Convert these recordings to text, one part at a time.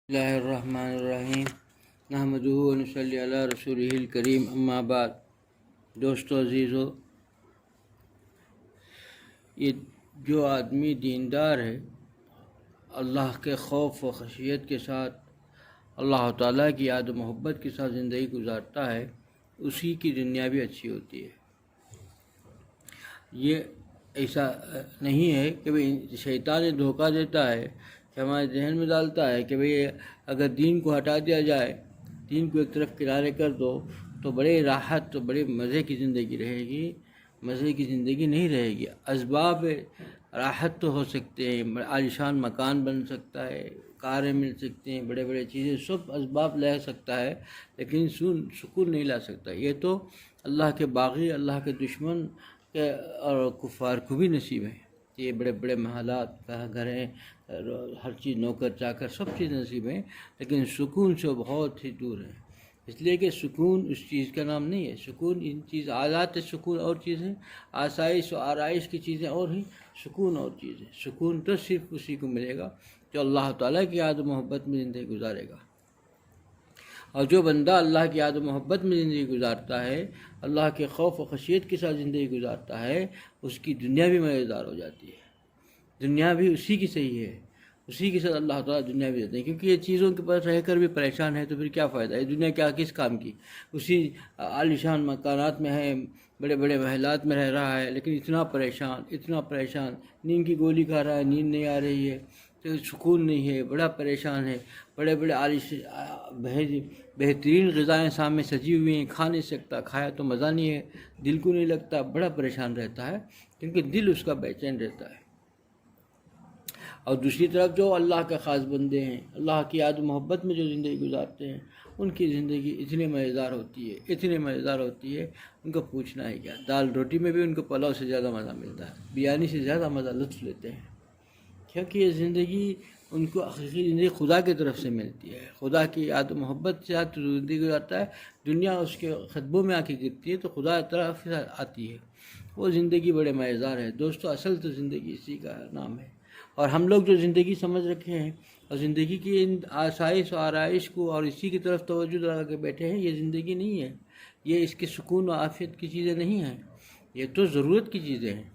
اللہ الرحمن الرحیم نحمدہ و نصلی علی رسولہ الکریم اما بعد۔ دوستو عزیزو، یہ جو آدمی دیندار ہے، اللہ کے خوف و خشیت کے ساتھ، اللہ تعالیٰ کی یاد و محبت کے ساتھ زندگی گزارتا ہے، اسی کی دنیا بھی اچھی ہوتی ہے۔ یہ ایسا نہیں ہے کہ بھئی شیطان دھوکہ دیتا ہے کہ ہمارے ذہن میں ڈالتا ہے کہ بھئی اگر دین کو ہٹا دیا جائے، دین کو ایک طرف کنارے کر دو تو بڑے راحت تو بڑے مزے کی زندگی رہے گی۔ مزے کی زندگی نہیں رہے گی۔ اسباب راحت تو ہو سکتے ہیں، عالیشان مکان بن سکتا ہے، کاریں مل سکتی ہیں، بڑے بڑے چیزیں، سب اسباب لے سکتا ہے، لیکن سکون نہیں لا سکتا۔ یہ تو اللہ کے باغی، اللہ کے دشمن اور کفار کو بھی نصیب ہے۔ یہ بڑے بڑے محلات، گھر ہیں، ہر چیز، نوکر چاکر، سب چیز نصیب ہیں، لیکن سکون سے بہت ہی دور ہے۔ اس لیے کہ سکون اس چیز کا نام نہیں ہے۔ سکون ان چیز، آلات سکون اور چیزیں، آسائش و آرائش کی چیزیں اور ہیں، سکون اور چیزیں۔ سکون تو صرف اسی کو ملے گا جو اللہ تعالیٰ کی یاد و محبت میں زندگی گزارے گا۔ اور جو بندہ اللہ کی یاد و محبت میں زندگی گزارتا ہے، اللہ کے خوف و خشیت کے ساتھ زندگی گزارتا ہے، اس کی دنیا بھی مزیدار ہو جاتی ہے۔ دنیا بھی اسی کی صحیح ہے، اسی کے ساتھ اللہ تعالیٰ دنیا بھی دیتے ہیں، کیونکہ یہ چیزوں کے پاس رہ کر بھی پریشان ہے تو پھر کیا فائدہ ہے؟ دنیا کیا کس کام کی؟ اسی عالیشان مکانات میں ہے، بڑے بڑے محلات میں رہ رہا ہے، لیکن اتنا پریشان، نیند کی گولی کھا رہا ہے، نیند نہیں آ رہی ہے، تو سکون نہیں ہے، بڑا پریشان ہے۔ بڑے بڑے بہترین غذائیں سامنے سجی ہوئی ہیں، کھا نہیں سکتا، کھایا تو مزہ نہیں ہے، دل کو نہیں لگتا، بڑا پریشان رہتا ہے، کیونکہ دل اس کا بے چین رہتا ہے۔ اور دوسری طرف جو اللہ کے خاص بندے ہیں، اللہ کی یاد و محبت میں جو زندگی گزارتے ہیں، ان کی زندگی اتنی مزیدار ہوتی ہے، ان کو پوچھنا ہے کیا۔ دال روٹی میں بھی ان کو پلاؤ سے زیادہ مزہ ملتا ہے، بریانی سے زیادہ مزہ لطف لیتے ہیں، کیونکہ یہ زندگی ان کو حقیقی زندگی خدا کی طرف سے ملتی ہے۔ خدا کی یاد و محبت سے زندگی گزارتا ہے، دنیا اس کے خطبوں میں آ کے گرتی ہے تو خدا کی طرف سے آتی ہے، وہ زندگی بڑے مزیدار ہے۔ دوستو، اصل تو زندگی اسی کا نام ہے۔ اور ہم لوگ جو زندگی سمجھ رکھے ہیں اور زندگی کی ان آسائش و آرائش کو اور اسی کی طرف توجہ لگا کے بیٹھے ہیں، یہ زندگی نہیں ہے، یہ اس کے سکون و عافیت کی چیزیں نہیں ہیں، یہ تو ضرورت کی چیزیں ہیں۔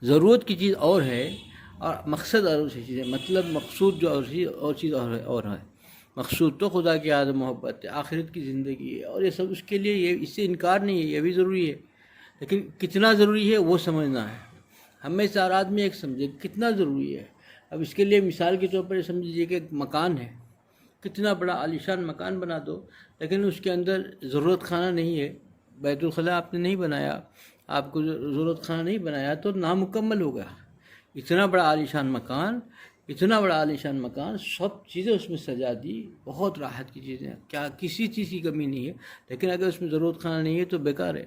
ضرورت کی چیز اور ہے اور مقصد اور اسی چیز ہے، مطلب مقصود جو اور چیز اور ہے۔ مقصود تو خدا کی یاد و محبت ہے، آخرت کی زندگی ہے، اور یہ سب اس کے لیے، یہ اس سے انکار نہیں ہے، یہ بھی ضروری ہے، لیکن کتنا ضروری ہے وہ سمجھنا ہے۔ ہمیں سے ہر آدمی ایک سمجھے کتنا ضروری ہے۔ اب اس کے لیے مثال کے طور پر سمجھ لیجیے کہ ایک مکان ہے، کتنا بڑا عالیشان مکان بنا دو، لیکن اس کے اندر ضرورت خانہ نہیں ہے، بیت الخلاء آپ نے نہیں بنایا، آپ کو ضرورت خانہ نہیں بنایا تو نامکمل ہوگا۔ اتنا بڑا عالیشان مکان، سب چیزیں اس میں سجا دی، بہت راحت کی چیزیں، کیا کسی چیز کی کمی نہیں ہے، لیکن اگر اس میں ضرورت خانہ نہیں ہے تو بیکار ہے،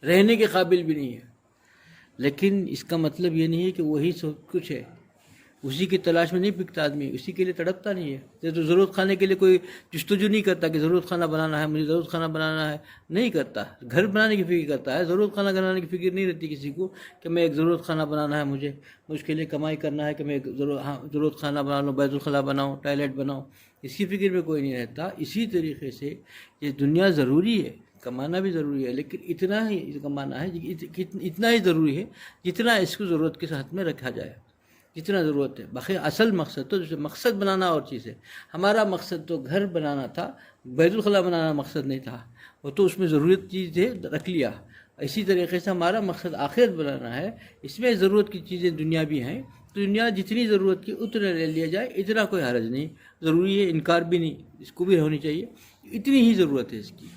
رہنے کے قابل بھی نہیں ہے۔ لیکن اس کا مطلب یہ نہیں ہے کہ وہی سب کچھ ہے، اسی کی تلاش میں نہیں پکتا آدمی، اسی کے لیے تڑپتا نہیں ہے۔ تو ضرورت خانے کے لیے کوئی جستجو نہیں کرتا کہ ضرورت خانہ بنانا ہے، مجھے ضرورت خانہ بنانا ہے، نہیں کرتا۔ گھر بنانے کی فکر کرتا ہے، ضرورت خانہ بنانے کی فکر نہیں رہتی کسی کو کہ میں ایک ضرورت خانہ بنانا ہے، مجھے اس کے لیے کمائی کرنا ہے کہ میں ایک ضرورت خانہ بنا لوں، بیت الخلاء بناؤں، ٹوائلٹ بناؤں، اس کی فکر میں کوئی نہیں رہتا۔ اسی طریقے سے یہ دنیا ضروری ہے، کمانا بھی ضروری ہے، لیکن اتنا ہی کمانا ہے، اتنا ہی ضروری ہے جتنا اس کو ضرورت کے ساتھ میں رکھا جائے، جتنا ضرورت ہے۔ باقی اصل مقصد تو، جیسے مقصد بنانا اور چیز ہے، ہمارا مقصد تو گھر بنانا تھا، بیت الخلاء بنانا مقصد نہیں تھا، وہ تو اس میں ضرورت چیز ہے رکھ لیا۔ اسی طریقے سے ہمارا مقصد آخرت بنانا ہے، اس میں ضرورت کی چیزیں دنیا بھی ہیں، تو دنیا جتنی ضرورت کی اتنا لے لیا جائے، اتنا کوئی حرج نہیں، ضروری ہے، انکار بھی نہیں، اس کو بھی ہونی چاہیے، اتنی ہی ضرورت ہے اس کی۔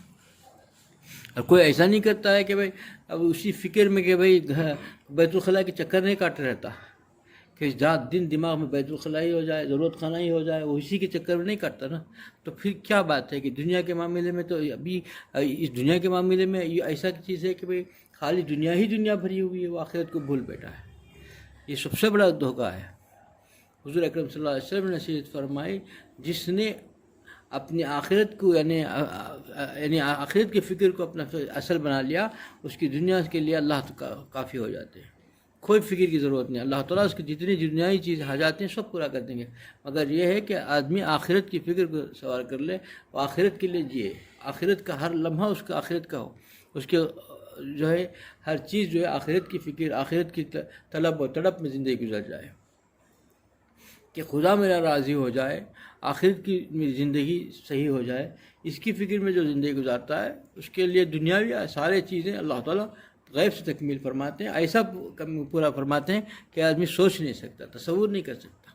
اور کوئی ایسا نہیں کرتا ہے کہ بھائی اب اسی فکر میں کہ بھائی بیت الخلاء کے چکر نہیں کاٹ رہتا، کہ رات دن دماغ میں بیت الخلاء ہی ہو جائے، ضرورت خانہ ہی ہو جائے، وہ اسی کے چکر میں نہیں کاٹتا نا، تو پھر کیا بات ہے کہ دنیا کے معاملے میں تو ابھی اس دنیا کے معاملے میں یہ ایسا چیز ہے کہ بھائی خالی دنیا ہی دنیا بھری ہوئی ہے، وہ آخرت کو بھول بیٹھا ہے۔ یہ سب سے بڑا دھوکہ ہے۔ حضور اکرم صلی اللہ علیہ وسلم نے نصیحت فرمائی، جس نے اپنی آخرت کو یعنی آخرت کی فکر کو اپنا اصل بنا لیا، اس کی دنیا کے لیے اللہ کافی ہو جاتے ہیں۔ کوئی فکر کی ضرورت نہیں. اللہ تعالیٰ اس کی جتنی دنیائی چیز حاجات ہیں سب پورا کر دیں گے، مگر یہ ہے کہ آدمی آخرت کی فکر کو سوار کر لے، وہ آخرت کے لیے جیے، آخرت کا ہر لمحہ اس کا آخرت کا ہو، اس کے جو ہے ہر چیز جو ہے آخرت کی فکر، آخرت کی طلب و تڑپ میں زندگی گزر جائے، کہ خدا میرا راضی ہو جائے، آخرت کی میری زندگی صحیح ہو جائے. اس کی فکر میں جو زندگی گزارتا ہے اس کے لیے دنیاوی سارے چیزیں اللہ تعالیٰ غیب سے تکمیل فرماتے ہیں، ایسا پورا فرماتے ہیں کہ آدمی سوچ نہیں سکتا، تصور نہیں کر سکتا.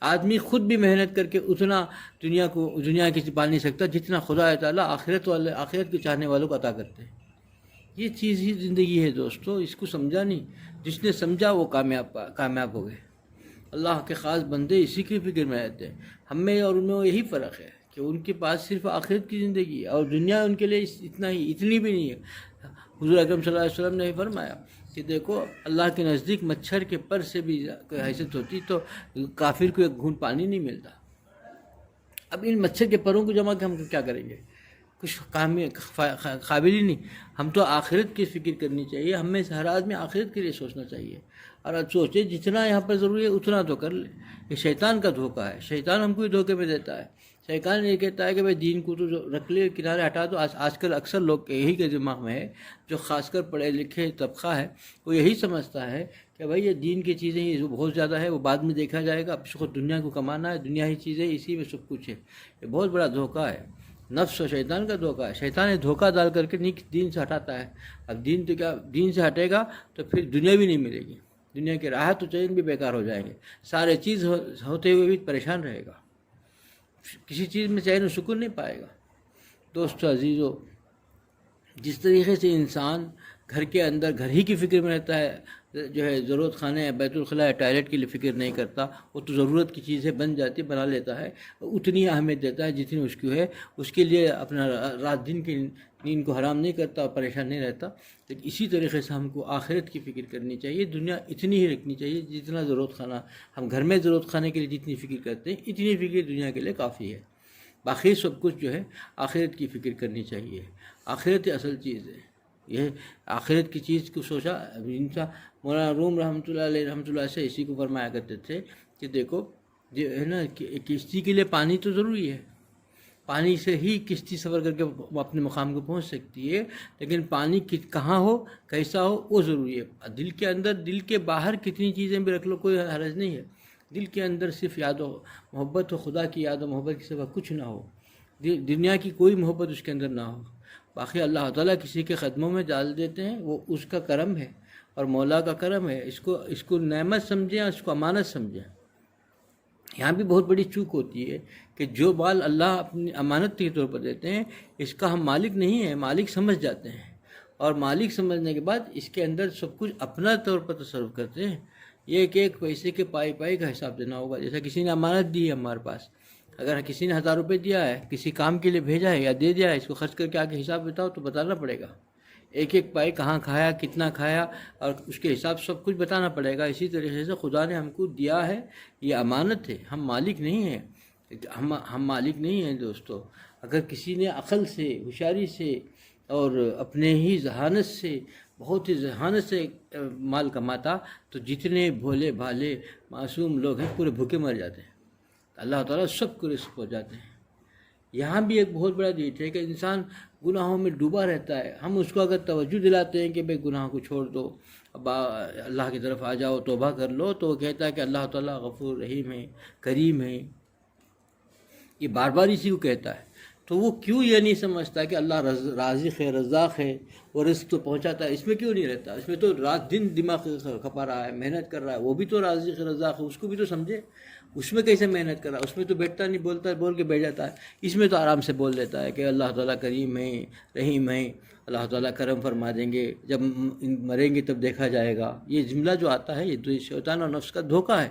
آدمی خود بھی محنت کر کے اتنا دنیا کی پا نہیں سکتا جتنا خدا تعالیٰ آخرت کے چاہنے والوں کو عطا کرتے ہیں. یہ چیز ہی زندگی ہے دوستو، اس کو سمجھا نہیں. جس نے سمجھا وہ کامیاب ہو گئے. اللہ کے خاص بندے اسی کی فکر میں رہتے ہیں. ہم میں اور ان میں یہی فرق ہے کہ ان کے پاس صرف آخرت کی زندگی ہے اور دنیا ان کے لیے اتنی بھی نہیں ہے. حضور اکرم صلی اللہ علیہ وسلم نے فرمایا کہ دیکھو اللہ کے نزدیک مچھر کے پر سے بھی کوئی حیثیت ہوتی تو کافر کو ایک گھونٹ پانی نہیں ملتا. اب ان مچھر کے پروں کو جمع کے ہم کیا کریں گے؟ کچھ قابل ہی نہیں. ہم تو آخرت کی فکر کرنی چاہیے، ہمیں ہر آدمی آخرت کے لیے سوچنا چاہیے. اور اب سوچے جتنا یہاں پر ضروری ہے اتنا تو کر لے. یہ شیطان کا دھوکہ ہے، شیطان ہم کو ہی دھوکے میں دیتا ہے. شیطان یہ کہتا ہے کہ بھائی دین کو تو رکھ لے، کنارے ہٹا دو. آج کل اکثر لوگ یہی کے دماغ میں ہے، جو خاص کر پڑھے لکھے طبقہ ہے وہ یہی سمجھتا ہے کہ بھائی یہ دین کی چیزیں ہی بہت زیادہ ہے، وہ بعد میں دیکھا جائے گا، اب خود دنیا کو کمانا ہے، دنیا ہی چیزیں اسی میں سب کچھ ہے. یہ بہت بڑا دھوکہ ہے، نفس و شیطان کا دھوکہ ہے. شیطان نے دھوکہ ڈال کر کے دین سے ہٹاتا ہے. اب دین تو کیا، دین سے ہٹے گا تو پھر دنیا بھی نہیں ملے گی، دنیا کے راحت و چین بھی بیکار ہو جائیں گے، سارے چیز ہوتے ہوئے بھی پریشان رہے گا، کسی چیز میں چین و سکون نہیں پائے گا. دوستو عزیزو، جس طریقے سے انسان گھر کے اندر گھر ہی کی فکر میں رہتا ہے، جو ہے ضرورت خانے بیت الخلاء ٹوائلٹ کے لیے فکر نہیں کرتا، وہ تو ضرورت کی چیزیں بنا لیتا ہے، اتنی اہمیت دیتا ہے جتنی اس کی ہے، اس کے لیے اپنا رات دن کی نیند کو حرام نہیں کرتا اور پریشان نہیں رہتا. لیکن اسی طریقے سے ہم کو آخرت کی فکر کرنی چاہیے. دنیا اتنی ہی رکھنی چاہیے جتنا ضرورت خانہ، ہم گھر میں ضرورت خانے کے لیے جتنی فکر کرتے ہیں اتنی فکر دنیا کے لیے کافی ہے. باقی سب کچھ جو ہے آخرت کی فکر کرنی چاہیے. آخرت اصل چیز ہے. یہ آخرت کی چیز کو سوچا. مولانا روم رحمۃ اللہ سے اسی کو فرمایا کرتے تھے کہ دیکھو جو ہے نا، کشتی کے لیے پانی تو ضروری ہے، پانی سے ہی کشتی سفر کر کے اپنے مقام کو پہنچ سکتی ہے، لیکن پانی کہاں ہو، کیسا ہو، وہ ضروری ہے. دل کے اندر، دل کے باہر کتنی چیزیں بھی رکھ لو کوئی حرج نہیں ہے. دل کے اندر صرف یاد و محبت ہو، خدا کی یاد و محبت کے سوا کچھ نہ ہو، دنیا کی کوئی محبت اس کے اندر نہ ہو. باقی اللہ تعالیٰ کسی کے قدموں میں ڈال دیتے ہیں، وہ اس کا کرم ہے اور مولا کا کرم ہے. اس کو نعمت سمجھیں، اس کو امانت سمجھیں. یہاں بھی بہت بڑی چوک ہوتی ہے کہ جو مال اللہ اپنی امانت کے طور پر دیتے ہیں، اس کا ہم مالک نہیں ہیں، مالک سمجھ جاتے ہیں، اور مالک سمجھنے کے بعد اس کے اندر سب کچھ اپنا طور پر تصرف کرتے ہیں. یہ ایک پیسے کے پائی کا حساب دینا ہوگا. جیسا کسی نے امانت دی ہے ہمارے پاس، اگر کسی نے 1000 روپے دیا ہے، کسی کام کے لیے بھیجا ہے یا دے دیا ہے، اس کو خرچ کر کے آگے حساب بتاؤ تو بتانا پڑے گا. ایک پائی کہاں کھایا، کتنا کھایا، اور اس کے حساب سب کچھ بتانا پڑے گا. اسی طریقے سے خدا نے ہم کو دیا ہے، یہ امانت ہے، ہم مالک نہیں ہیں. ہم مالک نہیں ہیں دوستو. اگر کسی نے عقل سے، ہوشیاری سے اور اپنے ہی ذہانت سے، بہت ہی ذہانت سے مال کماتا تو جتنے بھولے بھالے معصوم لوگ ہیں پورے بھوکے مر جاتے ہیں. اللہ تعالیٰ سب کو رزق پہنچ جاتے ہیں. یہاں بھی ایک بہت بڑا چیز ہے کہ انسان گناہوں میں ڈوبا رہتا ہے. ہم اس کو اگر توجہ دلاتے ہیں کہ بھئی گناہ کو چھوڑ دو، اب اللہ کی طرف آ جاؤ، توبہ کر لو، تو وہ کہتا ہے کہ اللہ تعالیٰ غفور رحیم ہے، کریم ہے. یہ بار بار اسی کو کہتا ہے. تو وہ کیوں یہ نہیں سمجھتا کہ اللہ رازق ہے، رزاق ہے، وہ رزق تو پہنچاتا ہے؟ اس میں کیوں نہیں رہتا؟ اس میں تو رات دن دماغ کھپا رہا ہے، محنت کر رہا ہے. وہ بھی تو رازق رزاق ہے، اس کو بھی تو سمجھے. اس میں کیسے محنت کر رہا ہے؟ اس میں تو بیٹھتا نہیں، بولتا ہے، بول کے بیٹھ جاتا ہے. اس میں تو آرام سے بول دیتا ہے کہ اللہ تعالیٰ کریم ہے، رحیم ہے، اللہ تعالیٰ کرم فرما دیں گے، جب مریں گے تب دیکھا جائے گا. یہ جملہ جو آتا ہے یہ شیطان اور نفس کا دھوکہ ہے.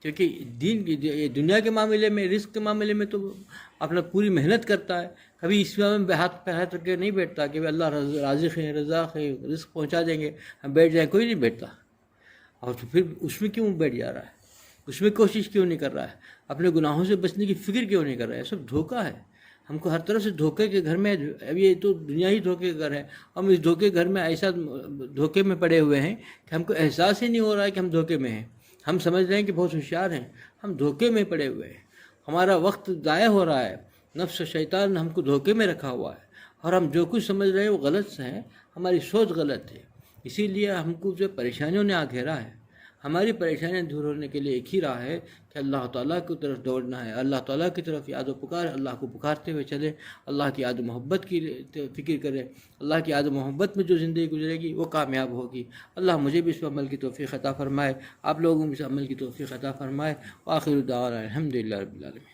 کیونکہ دنیا کے معاملے میں، رزق کے معاملے میں تو اپنا پوری محنت کرتا ہے. کبھی اس میں ہاتھ رکھ کے نہیں بیٹھتا کہ اللہ رازق ہے، رزاق ہے، رزق پہنچا دیں گے، ہم بیٹھ جائیں. کوئی نہیں بیٹھتا. اور تو پھر اس میں کیوں بیٹھ جا رہا ہے؟ اس میں کوشش کیوں نہیں کر رہا ہے؟ اپنے گناہوں سے بچنے کی فکر کیوں نہیں کر رہا ہے؟ سب دھوکہ ہے. ہم کو ہر طرف سے دھوکے کے گھر میں، اب یہ تو دنیا ہی دھوکے کا گھر ہے، ہم اس دھوکے گھر میں ایسا دھوکے میں پڑے ہوئے ہیں کہ ہم کو احساس ہی نہیں ہو رہا ہے کہ ہم دھوکے میں ہیں. ہم سمجھ رہے ہیں کہ بہت ہوشیار ہیں، ہم دھوکے میں پڑے ہوئے ہیں. ہمارا وقت ضائع ہو رہا ہے، نفس و شیطان نے ہم کو دھوکے میں رکھا ہوا ہے، اور ہم جو کچھ سمجھ رہے ہیں وہ غلط سے ہے، ہماری سوچ غلط ہے. اسی لیے ہم کو جو پریشانیوں نے آ گھیرا ہے، ہماری پریشانیاں دور ہونے کے لیے ایک ہی راہ ہے کہ اللہ تعالیٰ کی طرف دوڑنا ہے، اللہ تعالیٰ کی طرف یاد و پکار، اللہ کو پکارتے ہوئے چلے، اللہ کی یاد و محبت کی فکر کرے. اللہ کی یاد و محبت میں جو زندگی گزرے گی وہ کامیاب ہوگی. اللہ مجھے بھی اس پر عمل کی توفیق عطا فرمائے، آپ لوگوں کو اس عمل کی توفیق عطا فرمائے. وآخر دعوانا الحمدللہ رب العالمین.